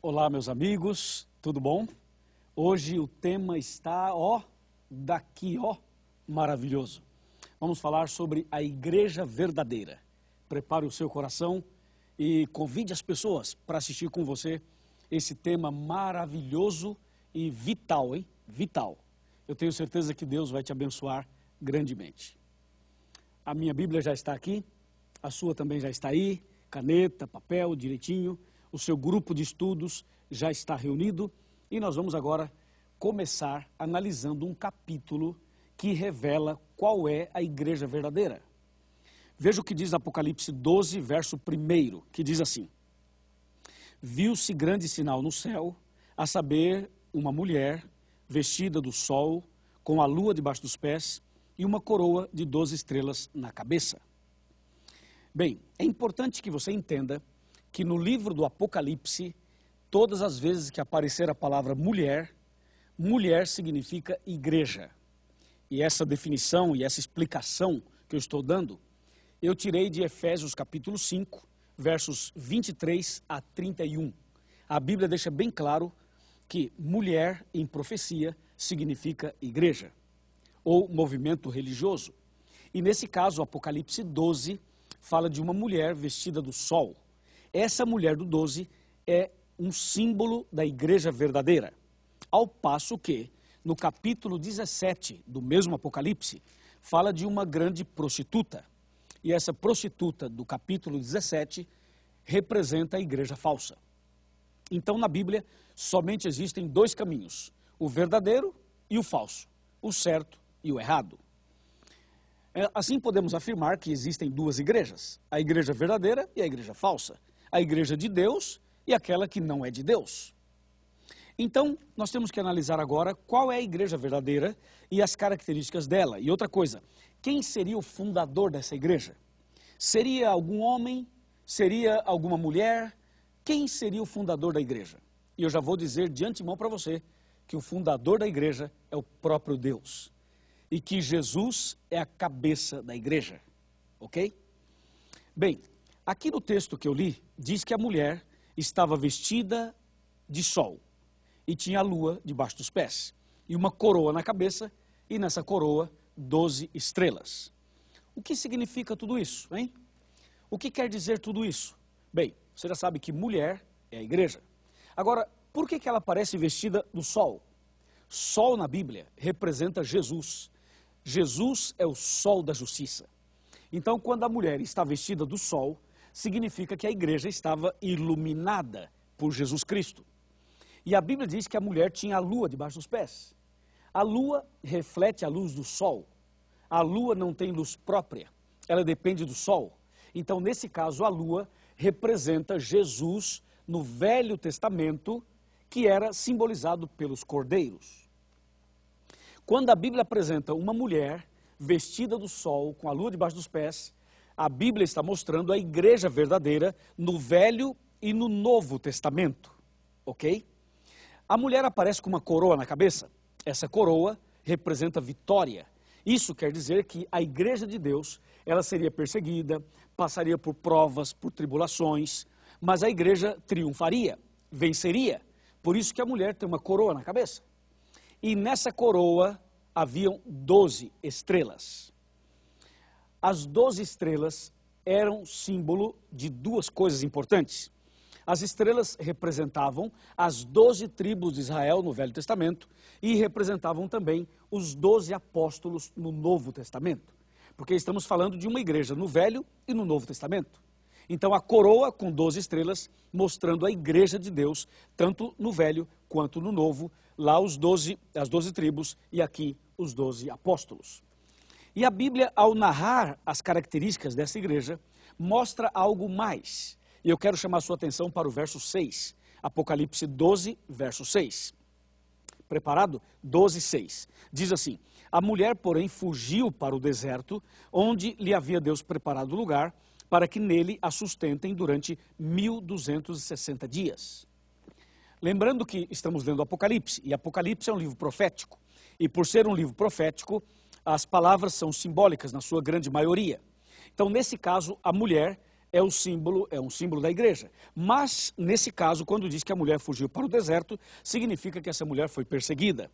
Olá, meus amigos, tudo bom? Hoje o tema está, maravilhoso. Vamos falar sobre a igreja verdadeira. Prepare o seu coração e convide as pessoas para assistir com você esse tema maravilhoso e vital, hein? Vital. Eu tenho certeza que Deus vai te abençoar grandemente. A minha Bíblia já está aqui, a sua também já está aí, caneta, papel, direitinho. O seu grupo de estudos já está reunido e nós vamos agora começar analisando um capítulo que revela qual é a igreja verdadeira. Veja o que diz Apocalipse 12, verso 1, que diz assim: Viu-se grande sinal no céu, a saber, uma mulher vestida do sol, com a lua debaixo dos pés e uma coroa de 12 estrelas na cabeça. Bem, é importante que você entenda que no livro do Apocalipse, todas as vezes que aparecer a palavra mulher, mulher significa igreja. E essa definição e essa explicação que eu estou dando, eu tirei de Efésios capítulo 5, versos 23 a 31. A Bíblia deixa bem claro que mulher em profecia significa igreja, ou movimento religioso. E nesse caso, o Apocalipse 12 fala de uma mulher vestida do sol. Essa mulher do 12 é um símbolo da igreja verdadeira, ao passo que, no capítulo 17 do mesmo Apocalipse, fala de uma grande prostituta. E essa prostituta do capítulo 17 representa a igreja falsa. Então, na Bíblia, somente existem dois caminhos, o verdadeiro e o falso, o certo e o errado. Assim podemos afirmar que existem duas igrejas, a igreja verdadeira e a igreja falsa, a igreja de Deus e aquela que não é de Deus. Então, nós temos que analisar agora qual é a igreja verdadeira e as características dela. E outra coisa, quem seria o fundador dessa igreja? Seria algum homem? Seria alguma mulher? Quem seria o fundador da igreja? E eu já vou dizer de antemão para você que o fundador da igreja é o próprio Deus. E que Jesus é a cabeça da igreja. Ok? Bem, aqui no texto que eu li, diz que a mulher estava vestida de sol e tinha a lua debaixo dos pés e uma coroa na cabeça e nessa coroa 12 estrelas. O que significa tudo isso, hein? O que quer dizer tudo isso? Bem, você já sabe que mulher é a igreja. Agora, por que ela aparece vestida do sol? Sol na Bíblia representa Jesus. Jesus é o sol da justiça. Então, quando a mulher está vestida do sol, significa que a igreja estava iluminada por Jesus Cristo. E a Bíblia diz que a mulher tinha a lua debaixo dos pés. A lua reflete a luz do sol. A lua não tem luz própria, ela depende do sol. Então, nesse caso, a lua representa Jesus no Velho Testamento, que era simbolizado pelos cordeiros. Quando a Bíblia apresenta uma mulher vestida do sol, com a lua debaixo dos pés, a Bíblia está mostrando a igreja verdadeira no Velho e no Novo Testamento, ok? A mulher aparece com uma coroa na cabeça. Essa coroa representa vitória. Isso quer dizer que a igreja de Deus, ela seria perseguida, passaria por provas, por tribulações, mas a igreja triunfaria, venceria. Por isso que a mulher tem uma coroa na cabeça. E nessa coroa haviam 12 estrelas. As 12 estrelas eram símbolo de duas coisas importantes. As estrelas representavam as 12 tribos de Israel no Velho Testamento e representavam também os 12 apóstolos no Novo Testamento. Porque estamos falando de uma igreja no Velho e no Novo Testamento. Então a coroa com 12 estrelas mostrando a igreja de Deus, tanto no Velho quanto no Novo, lá as 12 tribos e aqui os 12 apóstolos. E a Bíblia, ao narrar as características dessa igreja, mostra algo mais. E eu quero chamar a sua atenção para o verso 6, Apocalipse 12, verso 6. Preparado? 12, 6. Diz assim: A mulher, porém, fugiu para o deserto, onde lhe havia Deus preparado lugar, para que nele a sustentem durante 1260 dias. Lembrando que estamos lendo Apocalipse, e Apocalipse é um livro profético. E por ser um livro profético, as palavras são simbólicas na sua grande maioria. Então, nesse caso, a mulher é um símbolo da igreja. Mas, nesse caso, quando diz que a mulher fugiu para o deserto, significa que essa mulher foi perseguida.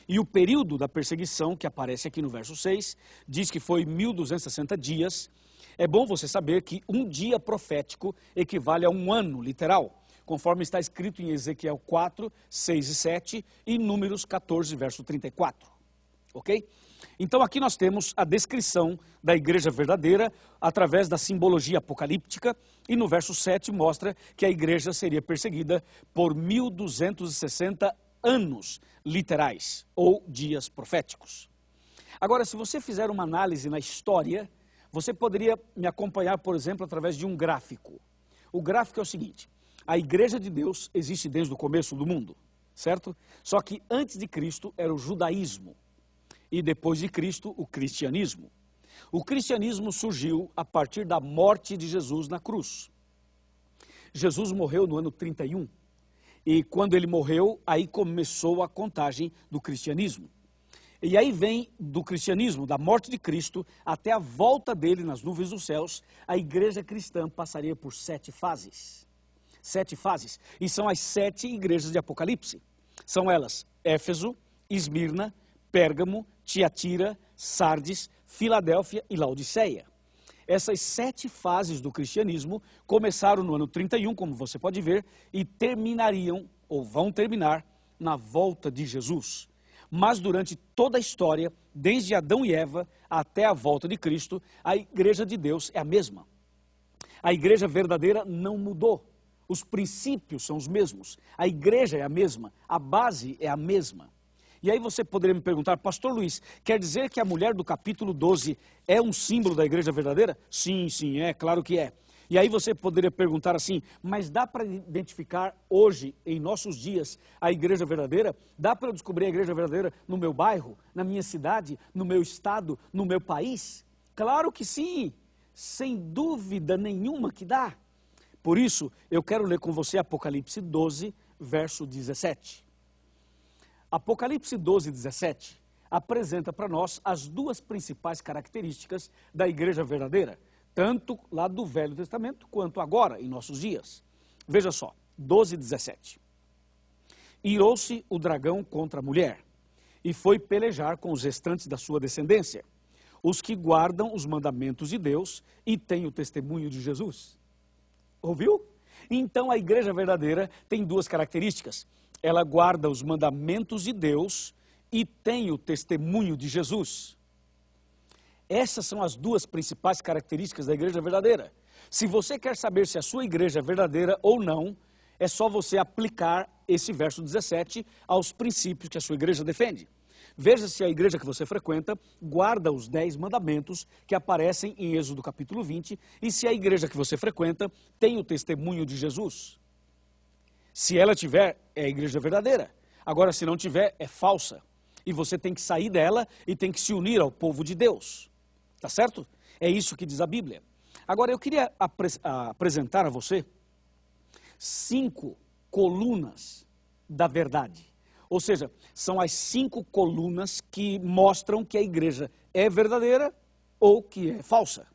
E o período da perseguição, que aparece aqui no verso 6, diz que foi 1260 dias. É bom você saber que um dia profético equivale a um ano literal, conforme está escrito em Ezequiel 4, 6 e 7 e Números 14, verso 34. Ok? Então aqui nós temos a descrição da igreja verdadeira através da simbologia apocalíptica, e no verso 7 mostra que a igreja seria perseguida por 1260 anos literais, ou dias proféticos. Agora, se você fizer uma análise na história, você poderia me acompanhar, por exemplo, através de um gráfico. O gráfico é o seguinte: a igreja de Deus existe desde o começo do mundo, certo? Só que antes de Cristo era o judaísmo. E depois de Cristo, o cristianismo. O cristianismo surgiu a partir da morte de Jesus na cruz. Jesus morreu no ano 31. E quando ele morreu, aí começou a contagem do cristianismo. E aí vem do cristianismo, da morte de Cristo, até a volta dele nas nuvens dos céus, a igreja cristã passaria por 7 fases. 7 fases. E são as 7 igrejas de Apocalipse. São elas: Éfeso, Esmirna, Pérgamo, Tiatira, Sardes, Filadélfia e Laodiceia. Essas 7 fases do cristianismo começaram no ano 31, como você pode ver, e terminariam, ou vão terminar, na volta de Jesus. Mas durante toda a história, desde Adão e Eva até a volta de Cristo, a igreja de Deus é a mesma. A igreja verdadeira não mudou. Os princípios são os mesmos. A igreja é a mesma. A base é a mesma. E aí você poderia me perguntar: Pastor Luiz, quer dizer que a mulher do capítulo 12 é um símbolo da igreja verdadeira? Sim, é, claro que é. E aí você poderia perguntar assim: mas dá para identificar hoje, em nossos dias, a igreja verdadeira? Dá para eu descobrir a igreja verdadeira no meu bairro, na minha cidade, no meu estado, no meu país? Claro que sim, sem dúvida nenhuma que dá. Por isso, eu quero ler com você Apocalipse 12, verso 17. Apocalipse 12, 17 apresenta para nós as 2 principais características da igreja verdadeira, tanto lá do Velho Testamento quanto agora, em nossos dias. Veja só, 12, 17. Irou-se o dragão contra a mulher, e foi pelejar com os restantes da sua descendência, os que guardam os mandamentos de Deus e têm o testemunho de Jesus. Ouviu? Então a igreja verdadeira tem 2 características. Ela guarda os mandamentos de Deus e tem o testemunho de Jesus. Essas são as 2 principais características da igreja verdadeira. Se você quer saber se a sua igreja é verdadeira ou não, é só você aplicar esse verso 17 aos princípios que a sua igreja defende. Veja se a igreja que você frequenta guarda os 10 mandamentos que aparecem em Êxodo capítulo 20 e se a igreja que você frequenta tem o testemunho de Jesus. Se ela tiver, é a igreja verdadeira. Agora, se não tiver, é falsa. E você tem que sair dela e tem que se unir ao povo de Deus. Tá certo? É isso que diz a Bíblia. Agora, eu queria apresentar a você 5 colunas da verdade. Ou seja, são as 5 colunas que mostram que a igreja é verdadeira ou que é falsa.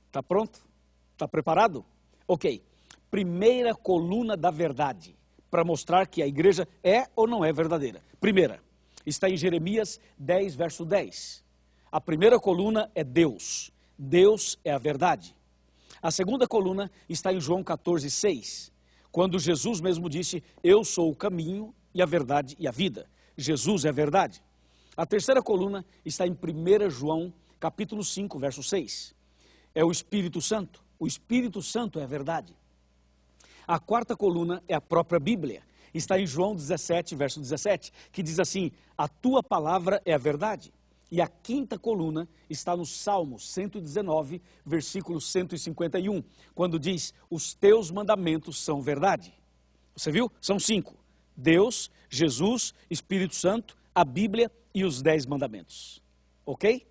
Está pronto? Está preparado? Ok. Primeira coluna da verdade, para mostrar que a igreja é ou não é verdadeira. Primeira, está em Jeremias 10, verso 10. A primeira coluna é Deus. Deus é a verdade. A segunda coluna está em João 14, 6. Quando Jesus mesmo disse: eu sou o caminho e a verdade e a vida. Jesus é a verdade. A terceira coluna está em 1 João, capítulo 5, verso 6. É o Espírito Santo. O Espírito Santo é a verdade. A quarta coluna é a própria Bíblia. Está em João 17, verso 17, que diz assim: a tua palavra é a verdade. E a quinta coluna está no Salmo 119, versículo 151, quando diz: os teus mandamentos são verdade. Você viu? São 5. Deus, Jesus, Espírito Santo, a Bíblia e os 10 mandamentos. Ok?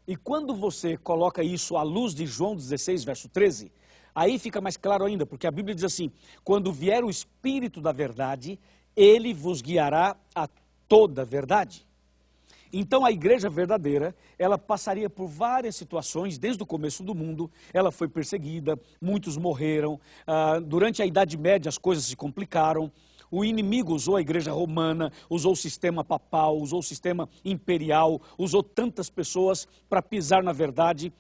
E quando você coloca isso à luz de João 16, verso 13, aí fica mais claro ainda, porque a Bíblia diz assim: quando vier o Espírito da verdade, ele vos guiará a toda a verdade. Então a igreja verdadeira, ela passaria por várias situações desde o começo do mundo. Ela foi perseguida, muitos morreram. Durante a Idade Média as coisas se complicaram. O inimigo usou a igreja romana, usou o sistema papal, usou o sistema imperial, usou tantas pessoas para pisar na verdade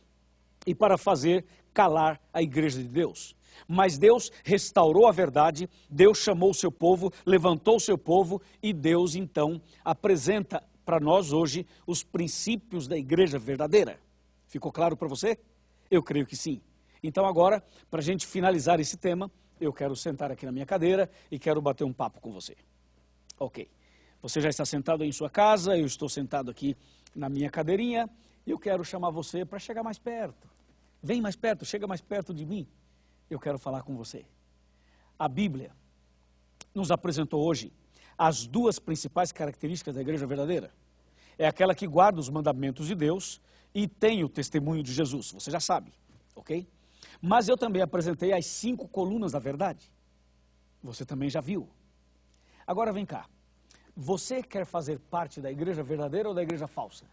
e para fazer calar a igreja de Deus. Mas Deus restaurou a verdade, Deus chamou o seu povo, levantou o seu povo e Deus então apresenta para nós hoje os princípios da igreja verdadeira. Ficou claro para você? Eu creio que sim. Então agora, para a gente finalizar esse tema, eu quero sentar aqui na minha cadeira e quero bater um papo com você. Ok. Você já está sentado aí em sua casa, eu estou sentado aqui na minha cadeirinha e eu quero chamar você para chegar mais perto. Vem mais perto, chega mais perto de mim. Eu quero falar com você. A Bíblia nos apresentou hoje as duas principais características da igreja verdadeira. É aquela que guarda os mandamentos de Deus e tem o testemunho de Jesus, você já sabe, ok? Mas eu também apresentei as 5 colunas da verdade. Você também já viu. Agora vem cá, você quer fazer parte da igreja verdadeira ou da igreja falsa?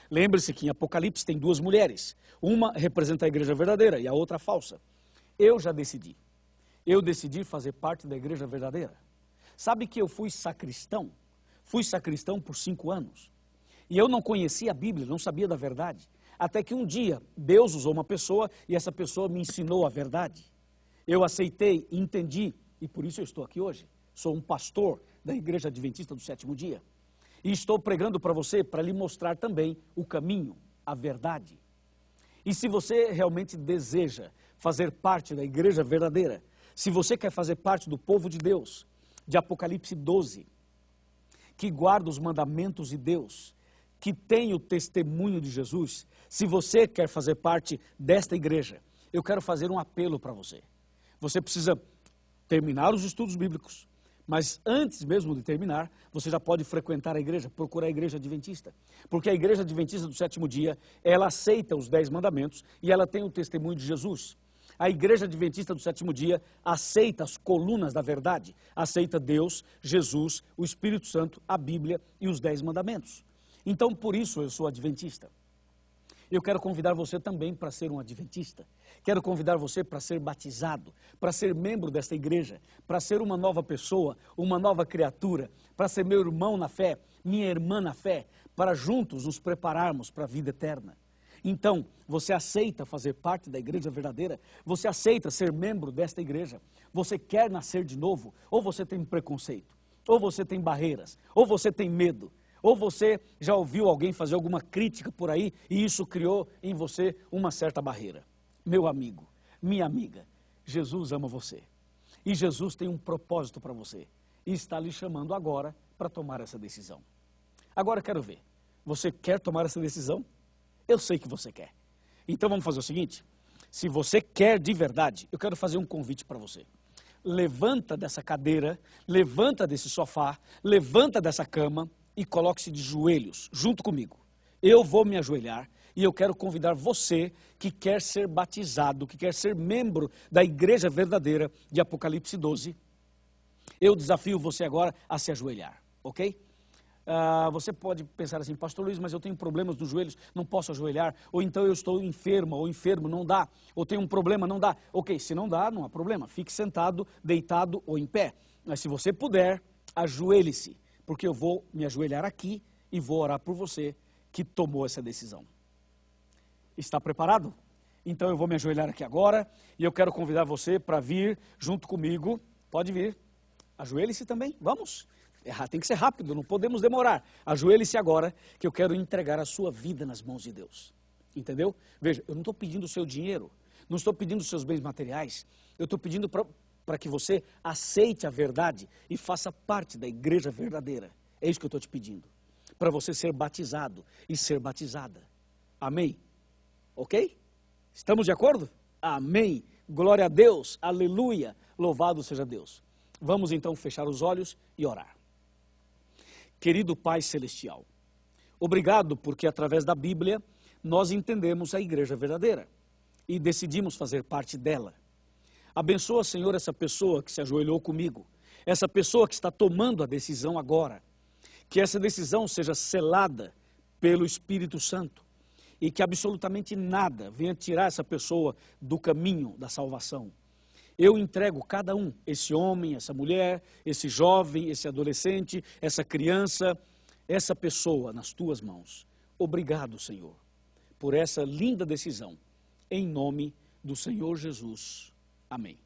Lembre-se que em Apocalipse tem 2 mulheres, uma representa a igreja verdadeira e a outra a falsa. Eu já decidi. Eu decidi fazer parte da igreja verdadeira. Sabe que eu fui sacristão? Fui sacristão por 5 anos. E eu não conhecia a Bíblia, não sabia da verdade. Até que um dia, Deus usou uma pessoa e essa pessoa me ensinou a verdade. Eu aceitei, entendi e por isso eu estou aqui hoje. Sou um pastor da Igreja Adventista do Sétimo Dia. E estou pregando para você, para lhe mostrar também o caminho, a verdade. E se você realmente deseja fazer parte da igreja verdadeira, se você quer fazer parte do povo de Deus, de Apocalipse 12, que guarda os mandamentos de Deus, que tem o testemunho de Jesus, se você quer fazer parte desta igreja, eu quero fazer um apelo para você. Você precisa terminar os estudos bíblicos, mas antes mesmo de terminar, você já pode frequentar a igreja, procurar a igreja adventista. Porque a igreja adventista do sétimo dia, ela aceita os 10 mandamentos e ela tem o testemunho de Jesus. A igreja adventista do sétimo dia aceita as colunas da verdade, aceita Deus, Jesus, o Espírito Santo, a Bíblia e os 10 mandamentos. Então, por isso eu sou adventista. Eu quero convidar você também para ser um adventista. Quero convidar você para ser batizado, para ser membro desta igreja, para ser uma nova pessoa, uma nova criatura, para ser meu irmão na fé, minha irmã na fé, para juntos nos prepararmos para a vida eterna. Então, você aceita fazer parte da igreja verdadeira? Você aceita ser membro desta igreja? Você quer nascer de novo? Ou você tem preconceito? Ou você tem barreiras? Ou você tem medo? Ou você já ouviu alguém fazer alguma crítica por aí e isso criou em você uma certa barreira? Meu amigo, minha amiga, Jesus ama você. E Jesus tem um propósito para você. E está lhe chamando agora para tomar essa decisão. Agora quero ver, você quer tomar essa decisão? Eu sei que você quer. Então vamos fazer o seguinte, se você quer de verdade, eu quero fazer um convite para você. Levanta dessa cadeira, levanta desse sofá, levanta dessa cama e coloque-se de joelhos junto comigo. Eu vou me ajoelhar e eu quero convidar você que quer ser batizado, que quer ser membro da igreja verdadeira de Apocalipse 12. Eu desafio você agora a se ajoelhar, ok? Você pode pensar assim, pastor Luiz, mas eu tenho problemas nos joelhos, não posso ajoelhar, ou então eu estou enferma ou enfermo, não dá, ou tenho um problema, não dá. Ok, se não dá, não há problema, fique sentado, deitado ou em pé. Mas se você puder, ajoelhe-se, porque eu vou me ajoelhar aqui e vou orar por você que tomou essa decisão. Está preparado? Então eu vou me ajoelhar aqui agora e eu quero convidar você para vir junto comigo. Pode vir. Ajoelhe-se também, vamos. Tem que ser rápido, não podemos demorar. Ajoelhe-se agora que eu quero entregar a sua vida nas mãos de Deus. Entendeu? Veja, eu não estou pedindo o seu dinheiro, não estou pedindo os seus bens materiais. Eu estou pedindo para que você aceite a verdade e faça parte da igreja verdadeira. É isso que eu estou te pedindo. Para você ser batizado e ser batizada. Amém? Ok? Estamos de acordo? Amém. Glória a Deus. Aleluia. Louvado seja Deus. Vamos então fechar os olhos e orar. Querido Pai Celestial, obrigado porque através da Bíblia nós entendemos a igreja verdadeira e decidimos fazer parte dela. Abençoa, Senhor, essa pessoa que se ajoelhou comigo, essa pessoa que está tomando a decisão agora. Que essa decisão seja selada pelo Espírito Santo, e que absolutamente nada venha tirar essa pessoa do caminho da salvação. Eu entrego cada um, esse homem, essa mulher, esse jovem, esse adolescente, essa criança, essa pessoa nas tuas mãos. Obrigado, Senhor, por essa linda decisão. Em nome do Senhor Jesus. Amém.